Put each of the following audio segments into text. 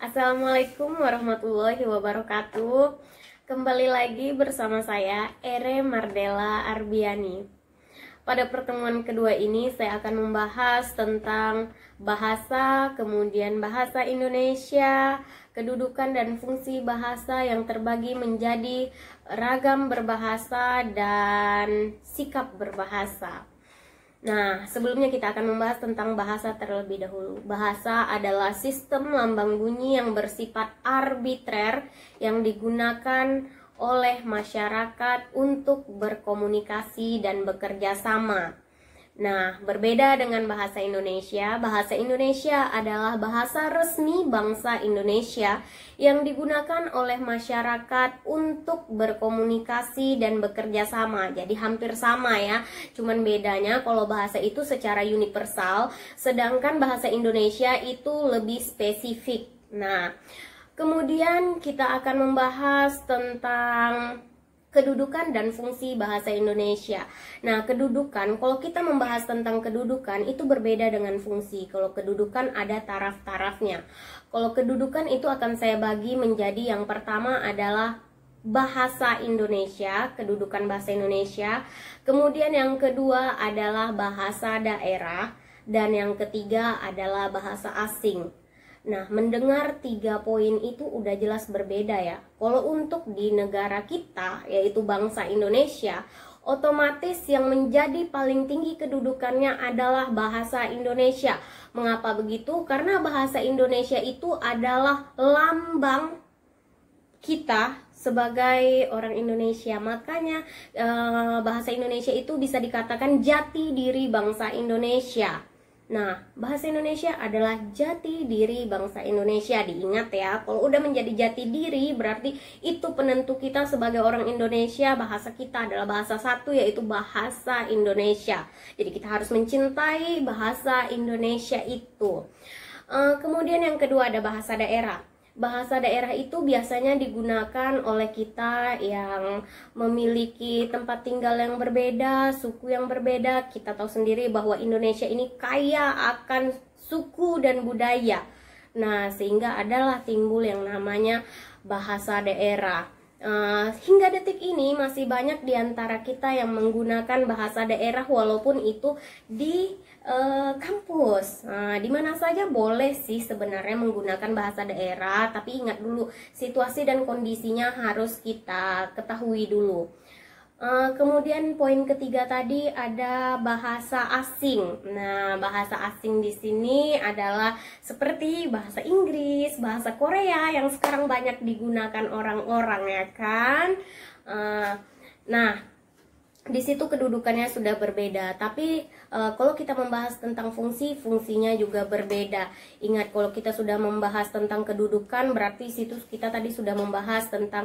Assalamualaikum warahmatullahi wabarakatuh. Kembali lagi bersama saya Ere Mardela Arbiani. Pada pertemuan kedua ini saya akan membahas tentang bahasa, kemudian bahasa Indonesia, kedudukan dan fungsi bahasa yang terbagi menjadi ragam berbahasa dan sikap berbahasa. Nah, sebelumnya kita akan membahas tentang bahasa terlebih dahulu. Bahasa adalah sistem lambang bunyi yang bersifat arbitrer yang digunakan oleh masyarakat untuk berkomunikasi dan bekerja sama. Nah, berbeda dengan bahasa Indonesia adalah bahasa resmi bangsa Indonesia yang digunakan oleh masyarakat untuk berkomunikasi dan bekerja sama. Jadi hampir sama ya, cuman bedanya kalau bahasa itu secara universal, sedangkan bahasa Indonesia itu lebih spesifik. Nah, kemudian kita akan membahas tentang kedudukan dan fungsi bahasa Indonesia. Nah, kedudukan, kalau kita membahas tentang kedudukan itu berbeda dengan fungsi. Kalau kedudukan ada taraf-tarafnya. Kalau kedudukan itu akan saya bagi menjadi yang pertama adalah bahasa Indonesia, kedudukan bahasa Indonesia. Kemudian yang kedua adalah bahasa daerah dan yang ketiga adalah bahasa asing. Nah, mendengar 3 poin itu udah jelas berbeda ya. Kalau untuk di negara kita, yaitu bangsa Indonesia, otomatis yang menjadi paling tinggi kedudukannya adalah bahasa Indonesia. Mengapa begitu? Karena bahasa Indonesia itu adalah lambang kita sebagai orang Indonesia. Makanya bahasa Indonesia itu bisa dikatakan jati diri bangsa Indonesia. Nah, bahasa Indonesia adalah jati diri bangsa Indonesia. Diingat ya, kalau udah menjadi jati diri berarti itu penentu kita sebagai orang Indonesia. Bahasa kita adalah bahasa satu, yaitu bahasa Indonesia. Jadi kita harus mencintai bahasa Indonesia itu. Kemudian yang kedua ada bahasa daerah. Bahasa daerah itu biasanya digunakan oleh kita yang memiliki tempat tinggal yang berbeda, suku yang berbeda. Kita tahu sendiri bahwa Indonesia ini kaya akan suku dan budaya. Nah, sehingga adalah timbul yang namanya bahasa daerah. Hingga detik ini masih banyak di antara kita yang menggunakan bahasa daerah walaupun itu di kampus. Di mana saja boleh sih sebenarnya menggunakan bahasa daerah, tapi ingat dulu situasi dan kondisinya harus kita ketahui dulu. Kemudian poin ketiga tadi ada bahasa asing. Nah, bahasa asing di sini adalah seperti bahasa Inggris, bahasa Korea yang sekarang banyak digunakan orang-orang ya kan. Nah, di situ kedudukannya sudah berbeda. Tapi kalau kita membahas tentang fungsinya juga berbeda. Ingat, kalau kita sudah membahas tentang kedudukan berarti situ kita tadi sudah membahas tentang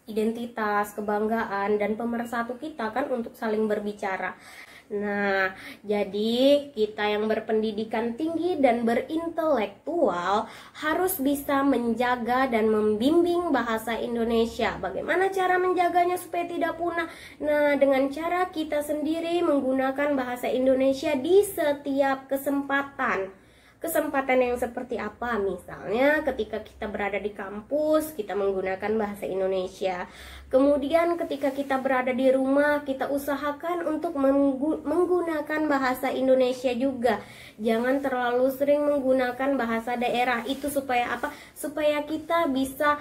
identitas, kebanggaan, dan pemersatu kita kan untuk saling berbicara. Nah, jadi kita yang berpendidikan tinggi dan berintelektual harus bisa menjaga dan membimbing bahasa Indonesia. Bagaimana cara menjaganya supaya tidak punah? Nah, dengan cara kita sendiri menggunakan bahasa Indonesia di setiap kesempatan. Kesempatan yang seperti apa? Misalnya ketika kita berada di kampus, kita menggunakan bahasa Indonesia. Kemudian ketika kita berada di rumah, kita usahakan untuk menggunakan bahasa Indonesia juga. Jangan terlalu sering menggunakan bahasa daerah. Itu supaya apa? Supaya kita bisa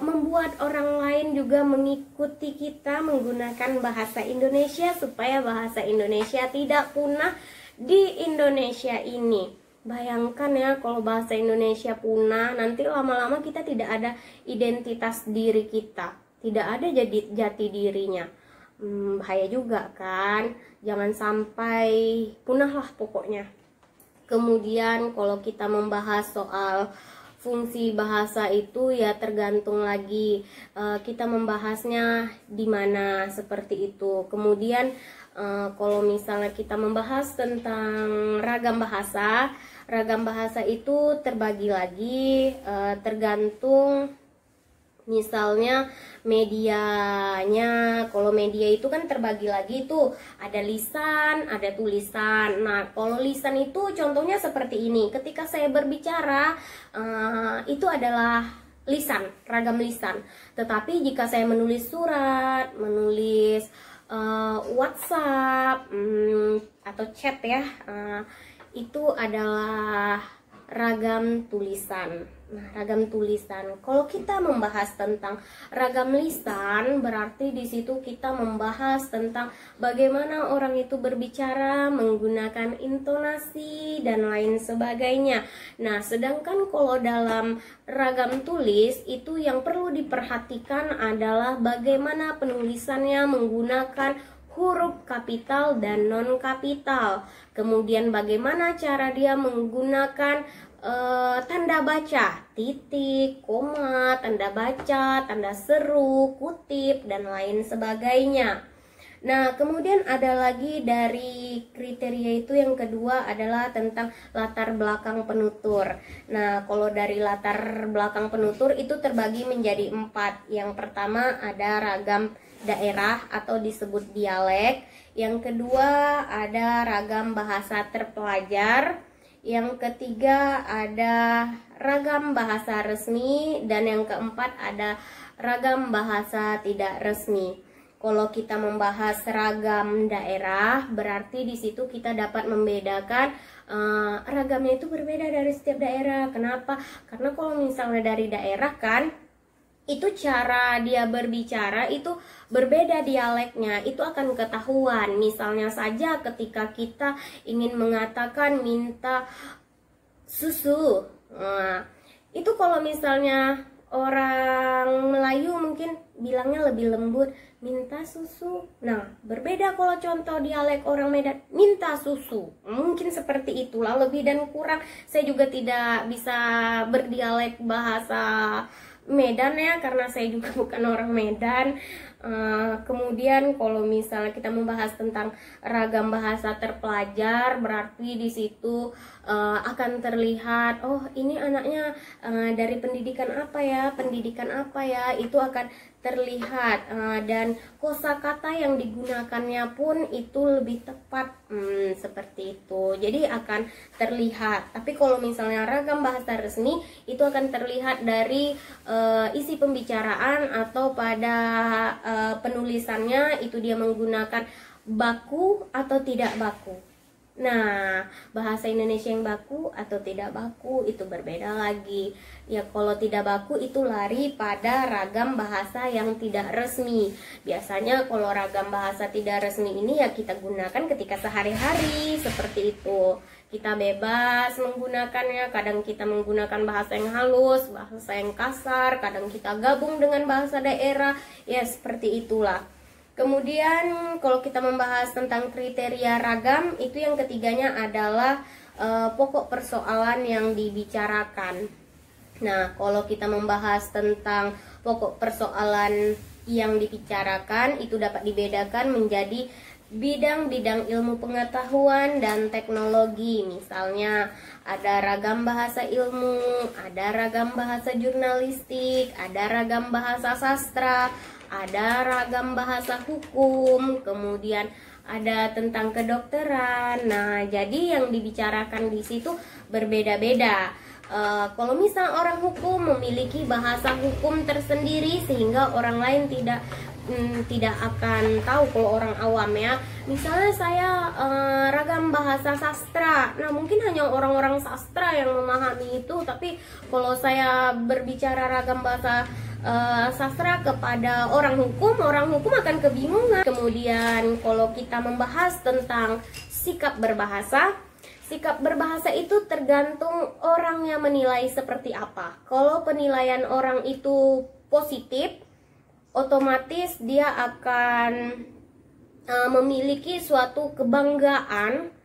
membuat orang lain juga mengikuti kita menggunakan bahasa Indonesia, supaya bahasa Indonesia tidak punah di Indonesia ini. Bayangkan ya kalau bahasa Indonesia punah, nanti lama-lama kita tidak ada identitas diri kita, tidak ada jadi jati dirinya. Bahaya juga kan, jangan sampai punah lah pokoknya. Kemudian kalau kita membahas soal fungsi bahasa itu ya tergantung lagi kita membahasnya di mana seperti itu. Kemudian kalau misalnya kita membahas tentang ragam bahasa itu terbagi lagi tergantung Misalnya medianya, kalau media itu kan terbagi lagi tuh, ada lisan, ada tulisan. Nah, kalau lisan itu contohnya seperti ini. Ketika saya berbicara, itu adalah lisan, ragam lisan. Tetapi jika saya menulis surat, menulis WhatsApp atau chat ya, itu adalah ragam tulisan. Nah, ragam tulisan. Kalau kita membahas tentang ragam lisan, berarti di situ kita membahas tentang bagaimana orang itu berbicara menggunakan intonasi dan lain sebagainya. Nah, sedangkan kalau dalam ragam tulis itu yang perlu diperhatikan adalah bagaimana penulisannya menggunakan huruf kapital dan non kapital. Kemudian bagaimana cara dia menggunakan tanda baca, titik, koma, tanda baca, tanda seru, kutip, dan lain sebagainya. Nah, kemudian ada lagi dari kriteria itu yang kedua adalah tentang latar belakang penutur. Nah, kalau dari latar belakang penutur itu terbagi menjadi 4. Yang pertama ada ragam daerah atau disebut dialek. Yang kedua ada ragam bahasa terpelajar. Yang ketiga ada ragam bahasa resmi, dan yang keempat ada ragam bahasa tidak resmi. Kalau kita membahas ragam daerah, berarti di situ kita dapat membedakan ragamnya itu berbeda dari setiap daerah. Kenapa? Karena kalau misalnya dari daerah kan, itu cara dia berbicara itu berbeda dialeknya, itu akan ketahuan. Misalnya saja ketika kita ingin mengatakan minta susu, nah, itu kalau misalnya orang Melayu mungkin bilangnya lebih lembut, minta susu. Nah, berbeda kalau contoh dialek orang Medan, minta susu. Mungkin seperti itulah, lebih dan kurang. Saya juga tidak bisa berdialek bahasa Medan ya, karena saya juga bukan orang Medan. Kemudian kalau misalnya kita membahas tentang ragam bahasa terpelajar, berarti di situ akan terlihat, oh ini anaknya dari pendidikan apa ya, itu akan terlihat, dan kosakata yang digunakannya pun itu lebih tepat, seperti itu. Jadi akan terlihat. Tapi kalau misalnya ragam bahasa resmi itu akan terlihat dari isi pembicaraan atau pada penulisannya, itu dia menggunakan baku atau tidak baku. Nah, bahasa Indonesia yang baku atau tidak baku itu berbeda lagi. Ya, kalau tidak baku itu lari pada ragam bahasa yang tidak resmi. Biasanya kalau ragam bahasa tidak resmi ini ya kita gunakan ketika sehari-hari, seperti itu. Kita bebas menggunakannya, kadang kita menggunakan bahasa yang halus, bahasa yang kasar, kadang kita gabung dengan bahasa daerah, ya seperti itulah. Kemudian kalau kita membahas tentang kriteria ragam, itu yang ketiganya adalah pokok persoalan yang dibicarakan. Nah, kalau kita membahas tentang pokok persoalan yang dibicarakan, itu dapat dibedakan menjadi bidang-bidang ilmu pengetahuan dan teknologi. Misalnya ada ragam bahasa ilmu, ada ragam bahasa jurnalistik, ada ragam bahasa sastra, ada ragam bahasa hukum, kemudian ada tentang kedokteran. Nah, jadi yang dibicarakan di situ berbeda-beda. Kalau misal orang hukum memiliki bahasa hukum tersendiri sehingga orang lain tidak akan tahu kalau orang awam ya. Misalnya saya ragam bahasa sastra, nah mungkin hanya orang-orang sastra yang memahami itu. Tapi kalau saya berbicara ragam bahasa sastra kepada orang hukum akan kebingungan. Kemudian kalau kita membahas tentang sikap berbahasa itu tergantung orangnya menilai seperti apa. Kalau penilaian orang itu positif, otomatis dia akan memiliki suatu kebanggaan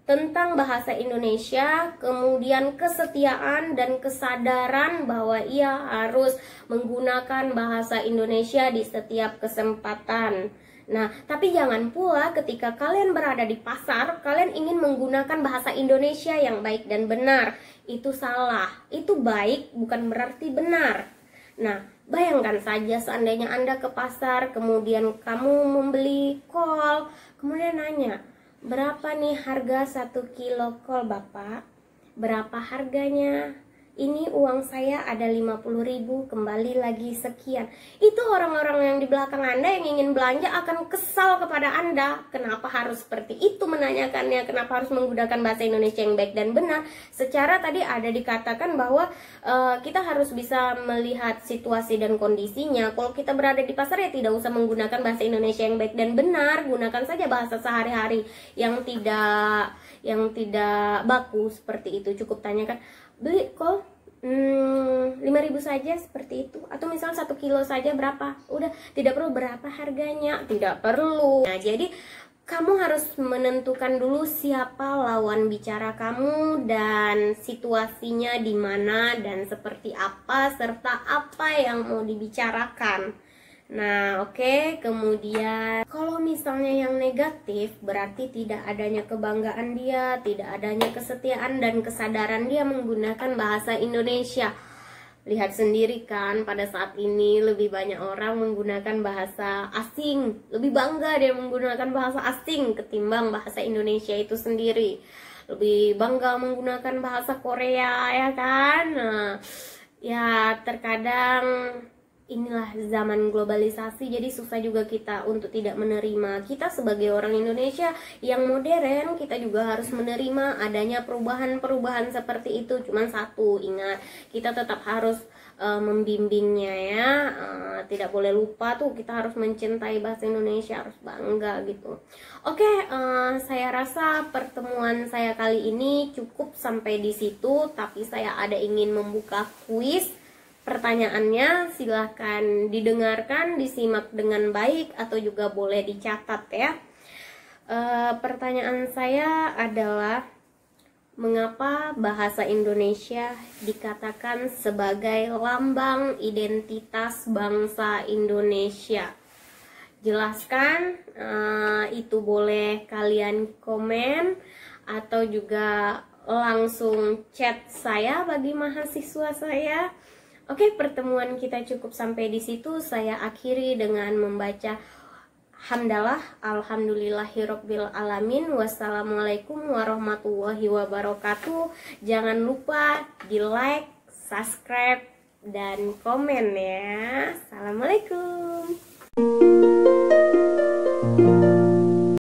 tentang bahasa Indonesia, kemudian kesetiaan dan kesadaran bahwa ia harus menggunakan bahasa Indonesia di setiap kesempatan. Nah, tapi jangan pula ketika kalian berada di pasar, kalian ingin menggunakan bahasa Indonesia yang baik dan benar. Itu salah. Itu baik bukan berarti benar. Nah, bayangkan saja seandainya Anda ke pasar, kemudian kamu membeli kol, kemudian nanya, berapa nih harga 1 kilo kol Bapak? Berapa harganya? Ini uang saya ada 50.000, kembali lagi sekian. Itu orang-orang yang di belakang Anda yang ingin belanja akan kesal kepada Anda. Kenapa harus seperti itu menanyakannya? Kenapa harus menggunakan bahasa Indonesia yang baik dan benar? Secara tadi ada dikatakan bahwa kita harus bisa melihat situasi dan kondisinya. Kalau kita berada di pasar ya tidak usah menggunakan bahasa Indonesia yang baik dan benar. Gunakan saja bahasa sehari-hari yang tidak baku seperti itu. Cukup tanyakan, beli kol 5.000 saja seperti itu, atau misal 1 kilo saja berapa, udah, tidak perlu berapa harganya, tidak perlu. Nah, jadi kamu harus menentukan dulu siapa lawan bicara kamu dan situasinya di mana dan seperti apa serta apa yang mau dibicarakan. Nah, oke. Kemudian kalau misalnya yang negatif, berarti tidak adanya kebanggaan dia, tidak adanya kesetiaan dan kesadaran dia menggunakan bahasa Indonesia. Lihat sendiri kan, pada saat ini lebih banyak orang menggunakan bahasa asing, lebih bangga dia menggunakan bahasa asing ketimbang bahasa Indonesia itu sendiri. Lebih bangga menggunakan bahasa Korea, ya kan? Nah, ya terkadang inilah zaman globalisasi, jadi susah juga kita untuk tidak menerima. Kita sebagai orang Indonesia yang modern, kita juga harus menerima adanya perubahan-perubahan seperti itu. Cuman satu, ingat, kita tetap harus membimbingnya ya. Tidak boleh lupa tuh, kita harus mencintai bahasa Indonesia, harus bangga gitu. Oke, saya rasa pertemuan saya kali ini cukup sampai di situ, tapi saya ada ingin membuka kuis. Pertanyaannya silahkan didengarkan, disimak dengan baik, atau juga boleh dicatat ya. Pertanyaan saya adalah, mengapa bahasa Indonesia dikatakan sebagai lambang identitas bangsa Indonesia? Jelaskan, itu boleh kalian komen atau juga langsung chat saya bagi mahasiswa saya. Oke, pertemuan kita cukup sampai di situ. Saya akhiri dengan membaca hamdalah, alhamdulillahirabbil alamin, wassalamualaikum warahmatullahi wabarakatuh. Jangan lupa di like, subscribe, dan komen ya. Assalamualaikum.